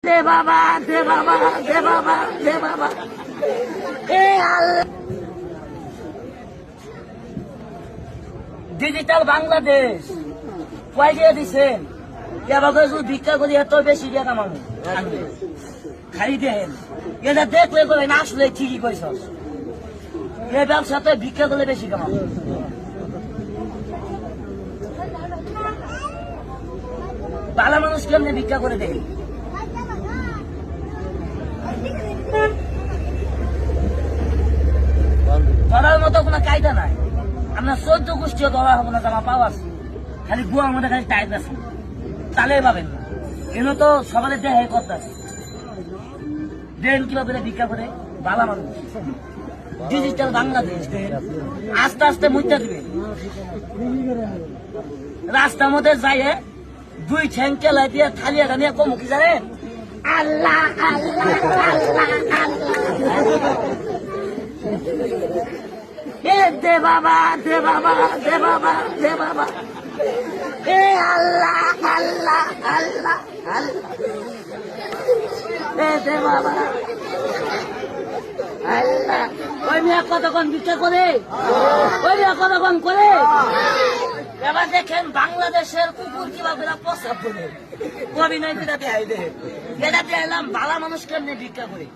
দে বাবা, দে বাবা, দে বাবা, দে বাবা। এ আল্লাহ, ডিজিটাল বাংলাদেশ কয় দিয়ে দিচ্ছেন? এবার ভিক্ষা করি এত বেশি দিয়ে কামানো খালি দেন। এটা দেখলে করে না, আসলে ঠিকই কইস, এই ব্যবসাতে ভিক্ষা করলে বেশি কামাবো। ভালো মানুষ কেমনি ভিক্ষা করে দেয়? ধরার মতো কোনো কায়দা নাই। আপনার 14 গোষ্ঠীও ধরা হবো না, জামা পাওয়া আছে, খালি গুয়ার মধ্যে খালি টাইট আছে, তালে পাবেন না। এগুলো তো সকালে দেহে করতে আছে। দেন কিভাবে ভিক্ষা করে ভালো মানুষ। ডিজিটাল বাংলাদেশ আস্তে আস্তে মুইটা দিবে। রাস্তার মধ্যে যাইয়ে 2 ঠ্যাং কেলাই দিয়ে থালিয়া নিয়ে কম কি জানেন? আল্লাহ আল্লাহ আল্লাহ আল্লাহ। এ দে বাবা, দে বাবা, দে বাবা, দে বাবা। এ আল্লাহ আল্লাহ আল্লাহ আল্লাহ। এ দে বাবা আল্লাহ। ওই মেয়ে কতক্ষণ ভিক্ষা করে, ওই মেয়ে কতক্ষণ করে। এবার দেখেন বাংলাদেশের কুকুর কিভাবে প্রস্তাব করে অভিনয় করে দেয়। এটা দেখলাম ভালো মানুষ কেমনি ভিক্ষা করে।